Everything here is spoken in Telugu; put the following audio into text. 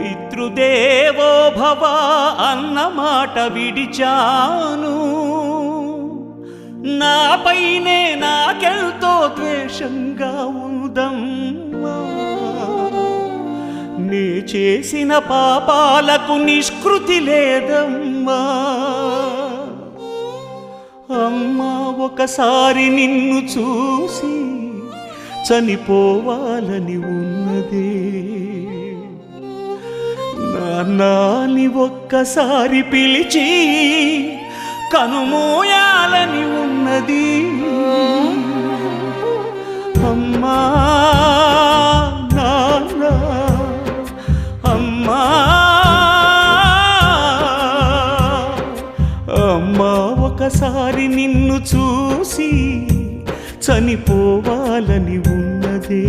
పితృదేవో భవ అన్న మాట విడిచాను, నాపైనే నాకెంతో ద్వేషంగా ఉందమ్మా. నే చేసిన పాపాలకు నిష్కృతి లేదమ్మా. అమ్మా ఒకసారి నిన్ను చూసి చనిపోవాలని ఉన్నదే, నాన్నని ఒక్కసారి పిలిచి కనుమూయాలని ఉన్నది. అమ్మా నాన్న, అమ్మా అమ్మా ఒకసారి నిన్ను చూసి చనిపోవాలని ఉన్నదే.